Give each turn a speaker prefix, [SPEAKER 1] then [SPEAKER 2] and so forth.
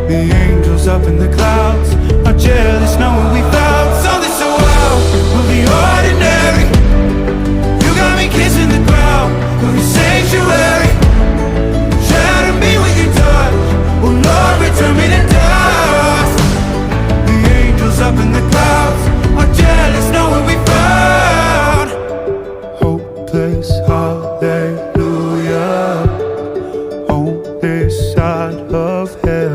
[SPEAKER 1] The angels up in the clouds are jealous knowing we found something so wild. We'll be ordinary. You got me kissing the ground, we'll be sanctuary. Shatter me with your touch, oh Lord, return me to dust. The angels up in the clouds are jealous knowing we found hopeless hallelujah on this side of heaven.